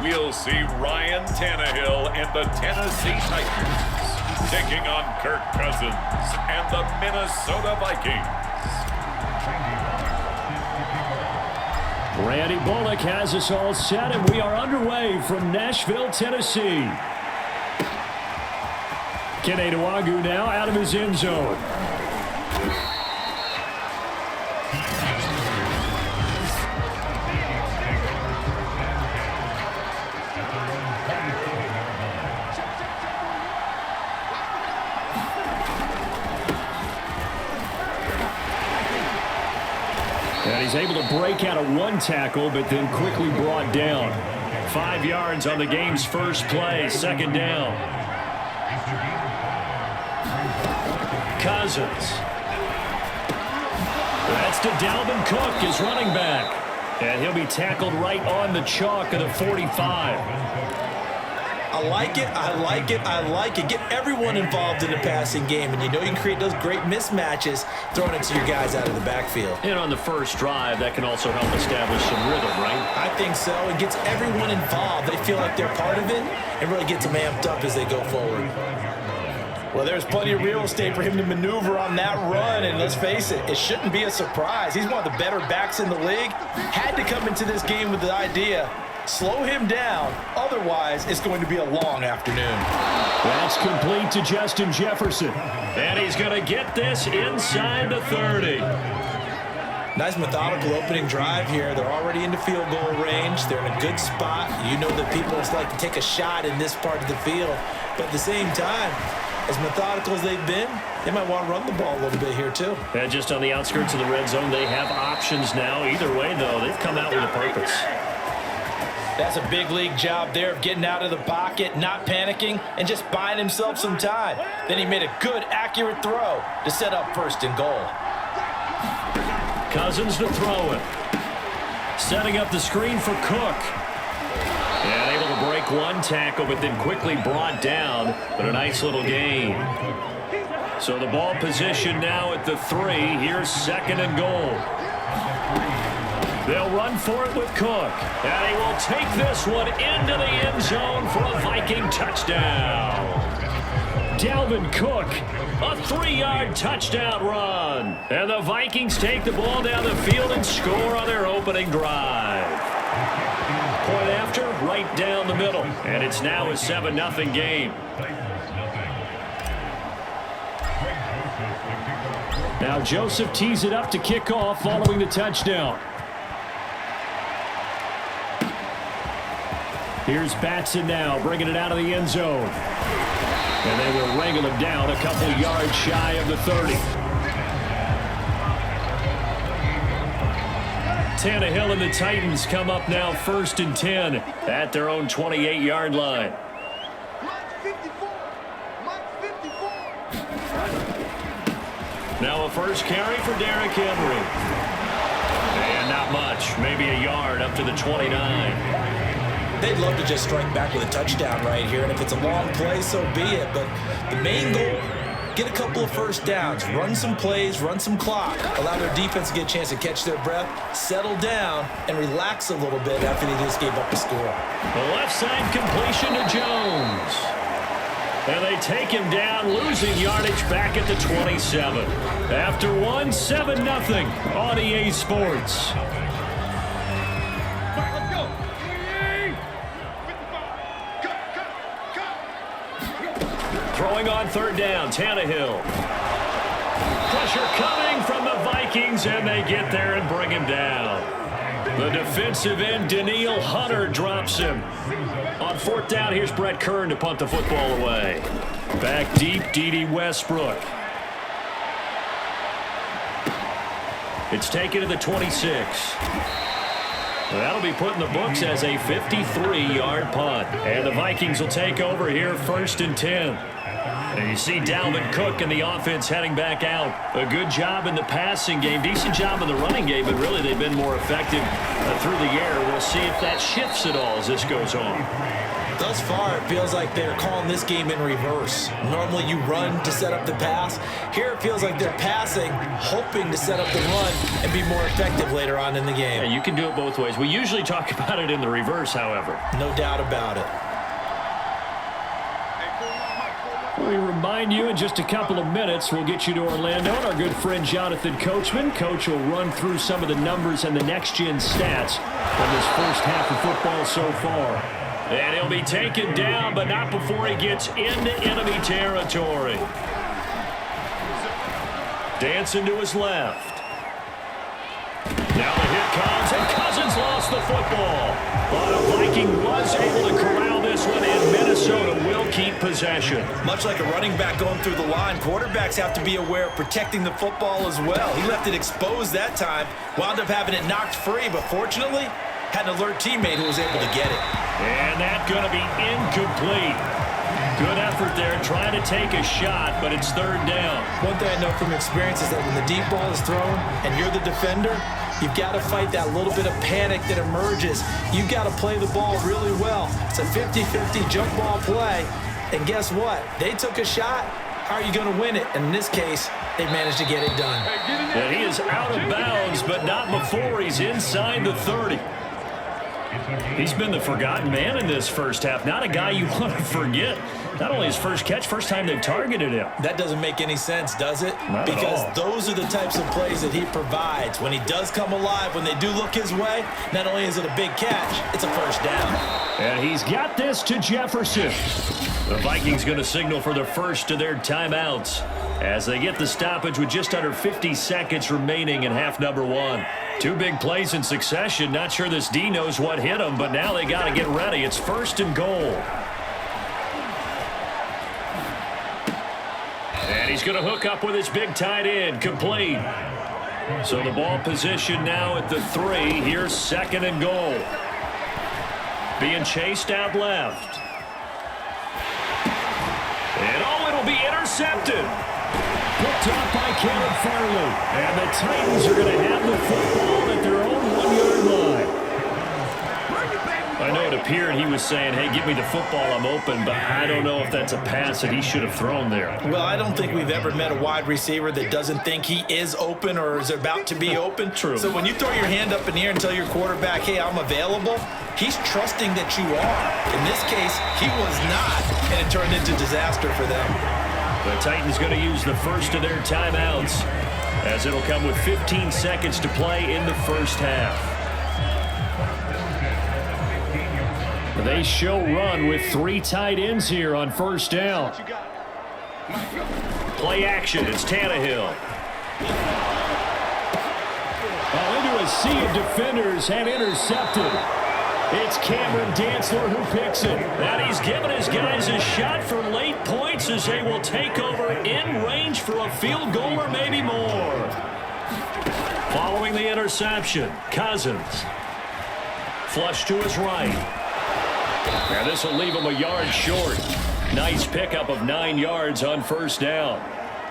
we'll see Ryan Tannehill and the Tennessee Titans taking on Kirk Cousins and the Minnesota Vikings. Randy Bullock has us all set, and we are underway from Nashville, Tennessee. Kene Nwangwu now out of his end zone. And he's able to break out of one tackle, but then quickly brought down. 5 yards on the game's first play, second down. Cousins. That's to Dalvin Cook, his running back. And he'll be tackled right on the chalk of the 45. I like it, I like it, I like it. Get everyone involved in the passing game, and you know you can create those great mismatches throwing it to your guys out of the backfield. And on the first drive, that can also help establish some rhythm, right? I think so. It gets everyone involved. They feel like they're part of it and really gets them amped up as they go forward. Well, there's plenty of real estate for him to maneuver on that run, and let's face it, it shouldn't be a surprise. He's one of the better backs in the league. Had to come into this game with the idea, slow him down, otherwise it's going to be a long afternoon. That's complete to Justin Jefferson, and he's going to get this inside the 30. Nice methodical opening drive here. They're already into field goal range. They're in a good spot. You know that people just like to take a shot in this part of the field, but at the same time, as methodical as they've been, they might want to run the ball a little bit here too. And just on the outskirts of the red zone, they have options now. Either way, though, they've come out with a purpose. That's a big league job there of getting out of the pocket, not panicking, and just buying himself some time. Then he made a good, accurate throw to set up first and goal. Cousins to throw it. Setting up the screen for Cook. And able to break one tackle, but then quickly brought down. But a nice little gain. So the ball position now at the 3. Here's second and goal. They'll run for it with Cook. And he will take this one into the end zone for a Viking touchdown. Dalvin Cook, a 3-yard touchdown run. And the Vikings take the ball down the field and score on their opening drive. Point after, right down the middle. And it's now a 7-0 game. Now Joseph tees it up to kick off following the touchdown. Here's Batson now, bringing it out of the end zone. And they will wrangle him down a couple yards shy of the 30. Tannehill and the Titans come up now 1st and 10 at their own 28-yard line. Now a first carry for Derrick Henry. And not much, maybe a yard up to the 29. They'd love to just strike back with a touchdown right here, and if it's a long play, so be it. But the main goal, get a couple of first downs, run some plays, run some clock, allow their defense to get a chance to catch their breath, settle down, and relax a little bit after they just gave up a score. The left side completion to Jones. And they take him down, losing yardage back at the 27. After one, 7-0 on EA Sports. Throwing on third down, Tannehill. Pressure coming from the Vikings, and they get there and bring him down. The defensive end, Danielle Hunter, drops him. On 4th down, here's Brett Kern to punt the football away. Back deep, Dede Westbrook. It's taken to the 26. That'll be put in the books as a 53-yard punt. And the Vikings will take over here 1st and 10. And you see Dalvin Cook and the offense heading back out. A good job in the passing game, decent job in the running game, but really they've been more effective through the air. We'll see if that shifts at all as this goes on. Thus far, it feels like they're calling this game in reverse. Normally you run to set up the pass. Here it feels like they're passing, hoping to set up the run and be more effective later on in the game. Yeah, you can do it both ways. We usually talk about it in the reverse, however. No doubt about it. We remind you in just a couple of minutes, we'll get you to Orlando and our good friend Jonathan Coachman. Coach will run through some of the numbers and the next-gen stats from this first half of football so far. And he'll be taken down, but not before he gets into enemy territory. Dancing to his left. Now the hit comes, and Cousins lost the football. But a Viking was able to corral this one, and Minnesota will keep possession. Much like a running back going through the line, quarterbacks have to be aware of protecting the football as well. He left it exposed that time, wound up having it knocked free, but fortunately, had an alert teammate who was able to get it. And that's going to be incomplete. Good effort there, trying to take a shot, but it's third down. One thing I know from experience is that when the deep ball is thrown and you're the defender, you've got to fight that little bit of panic that emerges. You've got to play the ball really well. It's a 50-50 jump ball play. And guess what? They took a shot. How are you going to win it? And in this case, they managed to get it done. And he is out of bounds, but not before he's inside the 30. He's been the forgotten man in this first half. Not a guy you want to forget. Not only his first catch, first time they've targeted him. That doesn't make any sense, does it? Not because at all. Those are the types of plays that he provides. When he does come alive, when they do look his way, not only is it a big catch, it's a first down. And he's got this to Jefferson. The Vikings going to signal for the first of their timeouts as they get the stoppage with just under 50 seconds remaining in half number one. Two big plays in succession. Not sure this D knows what hit him, but now they got to get ready. It's first and goal. And he's going to hook up with his big tight end, complete. So the ball position now at the 3. Here's second and goal. Being chased out left. And it'll be intercepted. Picked up by Caleb Farley. And the Titans are going to have the football at their own 1-yard line. I know it appeared he was saying, hey, give me the football, I'm open, but I don't know if that's a pass that he should have thrown there. Well, I don't think we've ever met a wide receiver that doesn't think he is open or is about to be open. True. So when you throw your hand up in the air and tell your quarterback, hey, I'm available, he's trusting that you are. In this case, he was not, and it turned into disaster for them. The Titans going to use the first of their timeouts as it'll come with 15 seconds to play in the first half. They show run with 3 tight ends here on first down. Play action. It's Tannehill. Into a sea of defenders and intercepted. It's Cameron Dantzler who picks it. And he's given his guys a shot for late points as they will take over in range for a field goal or maybe more. Following the interception, Cousins. Flush to his right. And this will leave him a yard short. Nice pickup of 9 yards on first down.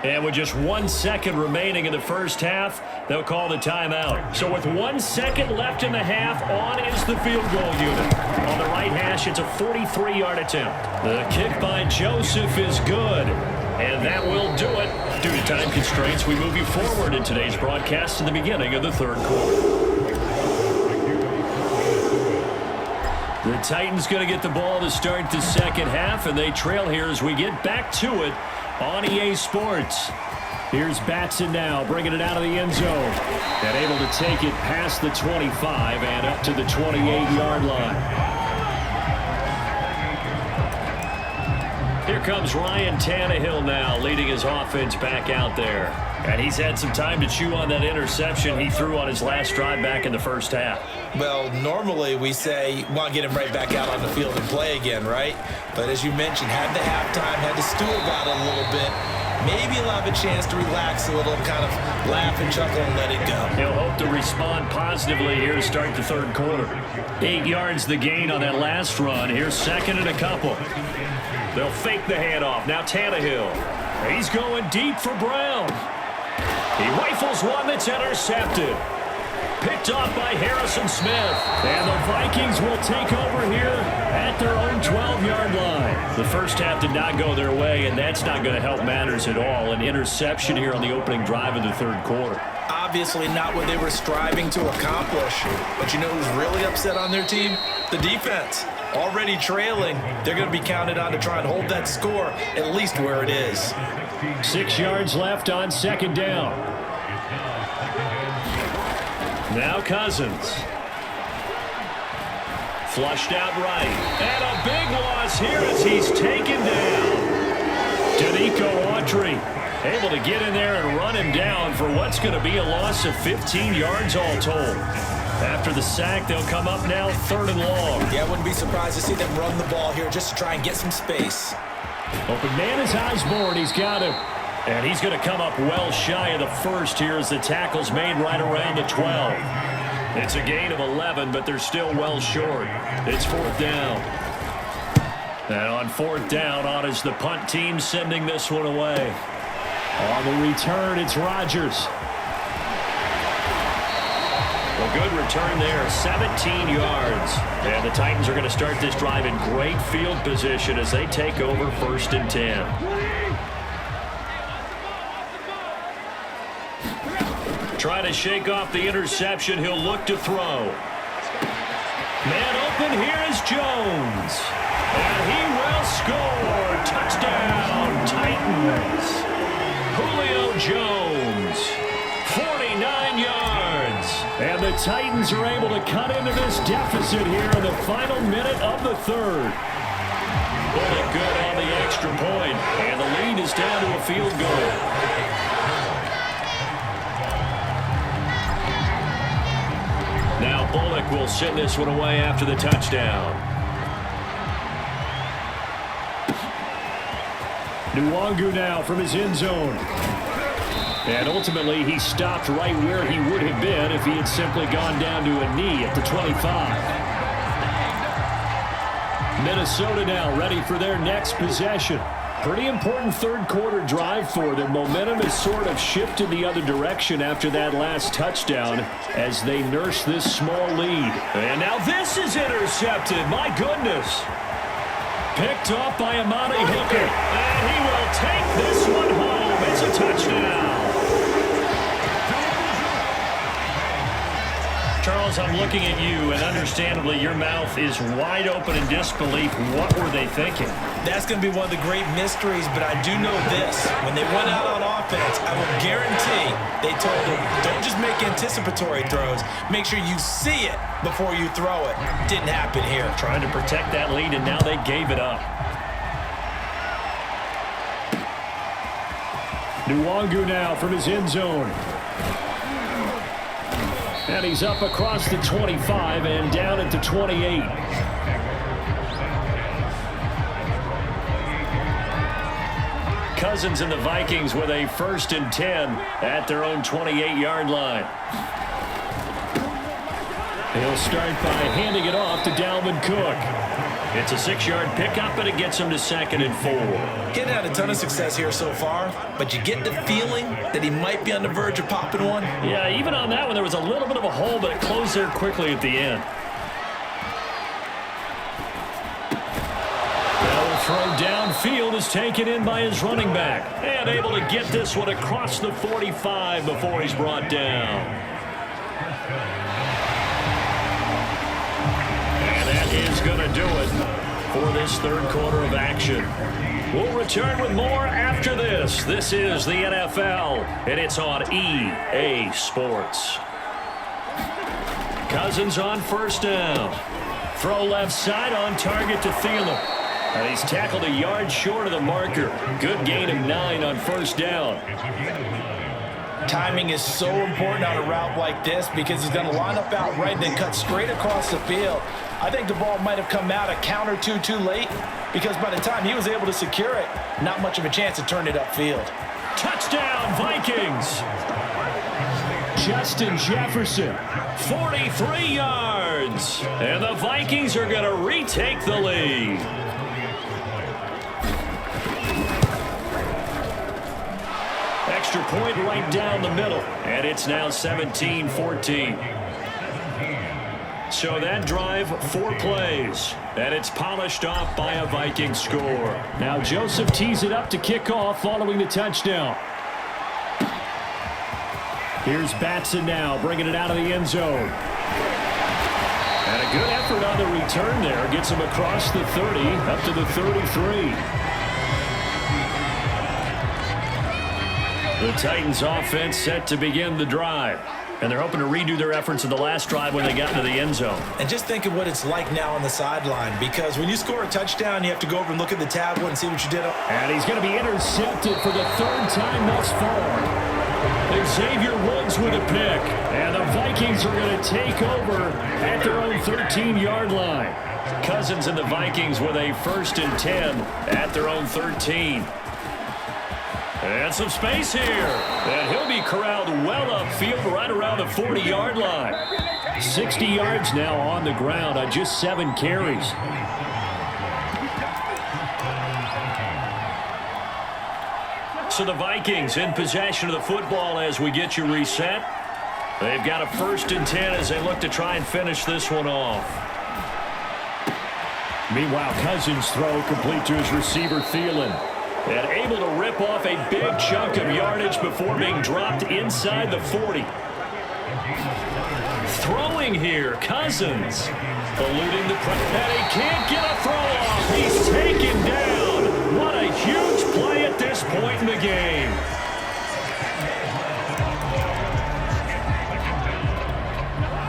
And with just 1 second remaining in the first half, they'll call the timeout. So with 1 second left in the half, on is the field goal unit. On the right hash, it's a 43-yard attempt. The kick by Joseph is good. And that will do it. Due to time constraints, we move you forward in today's broadcast to the beginning of the third quarter. The Titans going to get the ball to start the second half, and they trail here as we get back to it on EA Sports. Here's Batson now, bringing it out of the end zone. And able to take it past the 25 and up to the 28-yard line. Here comes Ryan Tannehill now, leading his offense back out there. And he's had some time to chew on that interception he threw on his last drive back in the first half. Well, normally we say, want to get him right back out on the field and play again, right? But as you mentioned, had the halftime, had to stew about it a little bit. Maybe he'll have a chance to relax a little, kind of laugh and chuckle and let it go. He'll hope to respond positively here to start the third quarter. 8 yards the gain on that last run. Here's second and a couple. They'll fake the handoff. Now Tannehill. He's going deep for Brown. He rifles one that's intercepted. Picked off by Harrison Smith. And the Vikings will take over here at their own 12-yard line. The first half did not go their way, and that's not going to help matters at all. An interception here on the opening drive of the third quarter. Obviously not what they were striving to accomplish. But you know who's really upset on their team? The defense. Already trailing. They're going to be counted on to try and hold that score at least where it is. 6 yards left on second down. Now Cousins. Flushed out right. And a big loss here as he's taken down. Danico Autry able to get in there and run him down for what's going to be a loss of 15 yards all told. After the sack, they'll come up now third and long. Yeah, I wouldn't be surprised to see them run the ball here just to try and get some space. Open man is Osborne. He's got him. And he's going to come up well shy of the first here as the tackle's made right around the 12. It's a gain of 11, but they're still well short. It's fourth down. And on fourth down, on is the punt team sending this one away. On the return, it's Rodgers. A good return there, 17 yards. And the Titans are going to start this drive in great field position as they take over first and 10. Try to shake off the interception. He'll look to throw. Man open, here is Jones. And he will score. Touchdown, Titans. Julio Jones, 49 yards. And the Titans are able to cut into this deficit here in the final minute of the third. Bullock good on the extra point, and the lead is down to a field goal. Now Bullock will send this one away after the touchdown. Nwangu now from his end zone. And ultimately, he stopped right where he would have been if he had simply gone down to a knee at the 25. Minnesota now ready for their next possession. Pretty important third quarter drive for them. Momentum has sort of shifted the other direction after that last touchdown as they nurse this small lead. And now this is intercepted. My goodness. Picked off by Amani Hooker. And he will take this one home. It's a touchdown. Charles, I'm looking at you, and understandably, your mouth is wide open in disbelief. What were they thinking? That's going to be one of the great mysteries, but I do know this. When they went out on offense, I will guarantee they told them, don't just make anticipatory throws. Make sure you see it before you throw it. Didn't happen here. Trying to protect that lead, and now they gave it up. Nwangu now from his end zone. And he's up across the 25 and down at the 28. Cousins and the Vikings with a 1st and 10 at their own 28-yard line. He'll start by handing it off to Dalvin Cook. It's a 6-yard pickup, but it gets him to 2nd and 4. Getting had a ton of success here so far, but you get the feeling that he might be on the verge of popping one. Yeah, even on that one, there was a little bit of a hole, but it closed there quickly at the end. Now the throw downfield is taken in by his running back. And able to get this one across the 45 before he's brought down. Is going to do it for this third quarter of action. We'll return with more after this. This is the NFL, and it's on EA Sports. Cousins on 1st down. Throw left side on target to Thielen. And he's tackled a yard short of the marker. Good gain of 9 on 1st down. Timing is so important on a route like this because he's going to line up out right and then cut straight across the field. I think the ball might have come out a count or two too late because by the time he was able to secure it, not much of a chance to turn it upfield. Touchdown, Vikings! Justin Jefferson, 43 yards. And the Vikings are going to retake the lead. extra point right down the middle. And it's now 17-14. So that drive, 4 plays. And it's polished off by a Viking score. Now Joseph tees it up to kick off following the touchdown. Here's Batson now, bringing it out of the end zone. And a good effort on the return there. Gets him across the 30, up to the 33. The Titans offense set to begin the drive. And they're hoping to redo their efforts in the last drive when they got into the end zone. And just think of what it's like now on the sideline, because when you score a touchdown, you have to go over and look at the tablet and see what you did. And he's going to be intercepted for the 3rd time thus far. Xavier Woods with a pick. And the Vikings are going to take over at their own 13-yard line. Cousins and the Vikings with a 1st and 10 at their own 13. And some space here. And he'll be corralled well upfield right around the 40-yard line. 60 yards now on the ground on just 7 carries. So the Vikings in possession of the football as we get you reset. They've got a 1st and 10 as they look to try and finish this one off. Meanwhile, Cousins' throw complete to his receiver, Thielen. And able to rip off a big chunk of yardage before being dropped inside the 40. Throwing here, Cousins. Eluding the pressure. And he can't get a throw off. He's taken down. What a huge play at this point in the game.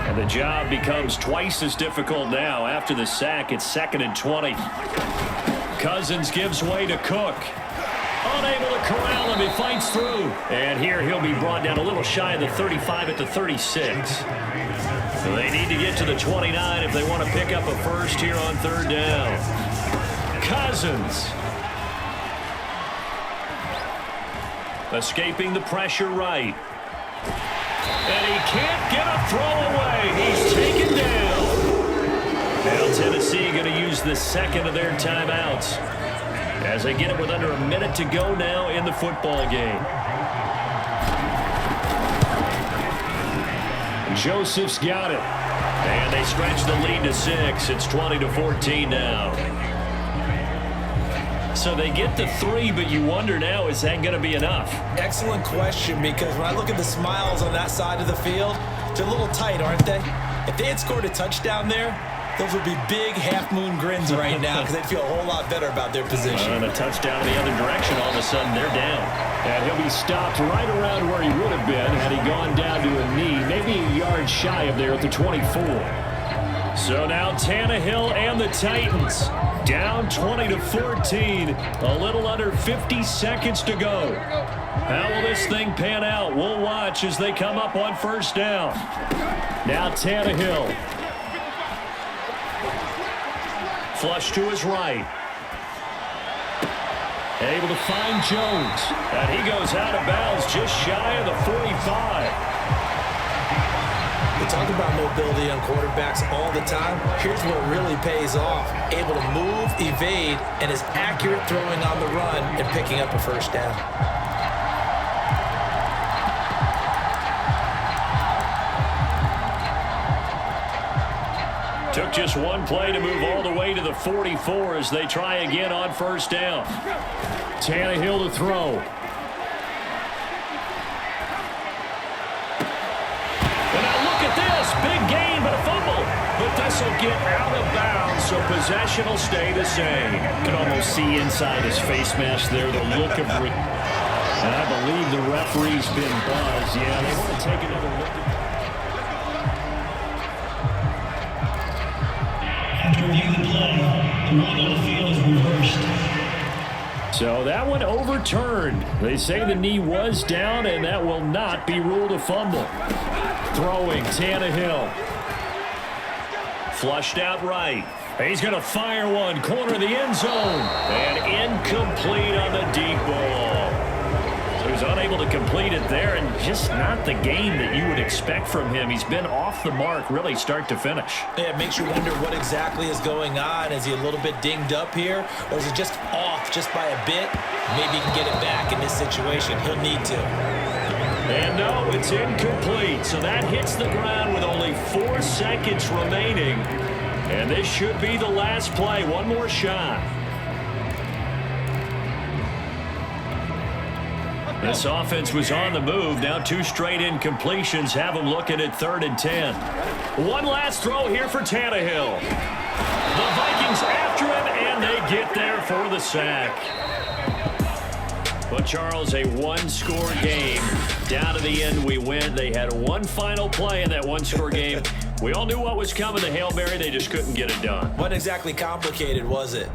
And the job becomes twice as difficult now after the sack. It's 2nd and 20. Cousins gives way to Cook. Unable to corral him. He fights through. And here he'll be brought down a little shy of the 35 at the 36. So they need to get to the 29 if they want to pick up a first here on 3rd down. Cousins. Escaping the pressure right. And he can't get a throw away. He's taken down. Now Tennessee going to use the 2nd of their timeouts as they get it with under a minute to go now in the football game. Joseph's got it. And they stretch the lead to 6. It's 20-14 now. So they get the 3, but you wonder now, is that going to be enough? Excellent question, because when I look at the smiles on that side of the field, they're a little tight, aren't they? If they had scored a touchdown there, those would be big half-moon grins right now because they'd feel a whole lot better about their position. And a touchdown in the other direction, all of a sudden they're down. And he'll be stopped right around where he would have been had he gone down to a knee, maybe a yard shy of there at the 24. So now Tannehill and the Titans down 20-14, a little under 50 seconds to go. How will this thing pan out? We'll watch as they come up on 1st down. Now Tannehill. Flush to his right. Able to find Jones. And he goes out of bounds just shy of the 45. We talk about mobility on quarterbacks all the time. Here's what really pays off. Able to move, evade, and is accurate throwing on the run and picking up a 1st down. Took just one play to move all the way to the 44 as they try again on 1st down. Tannehill to throw. And now look at this. Big gain, but a fumble. But this will get out of bounds, so possession will stay the same. You can almost see inside his face mask there the look of... And I believe the referee's been buzzed. Yeah, they want to take another look at... Review the play. The rule on the field is reversed. So that one overturned. They say the knee was down, and that will not be ruled a fumble. Throwing, Tannehill. Flushed out right. He's going to fire one, corner of the end zone. And incomplete on the deep ball. So was unable to complete it there, and just not the game that you would expect from him. He's been off the mark really start to finish. Yeah, it makes you wonder what exactly is going on. Is he a little bit dinged up here, or is he just off just by a bit? Maybe he can get it back in this situation. He'll need to. And no, it's incomplete. So that hits the ground with only 4 seconds remaining. And this should be the last play. One more shot. This offense was on the move. Now 2 straight incompletions have them looking at 3rd and 10. One last throw here for Tannehill. The Vikings after him, and they get there for the sack. But, Charles, a one-score game. Down to the end, we win. They had one final play in that one-score game. We all knew what was coming. The Hail Mary, they just couldn't get it done. Wasn't exactly complicated, was it?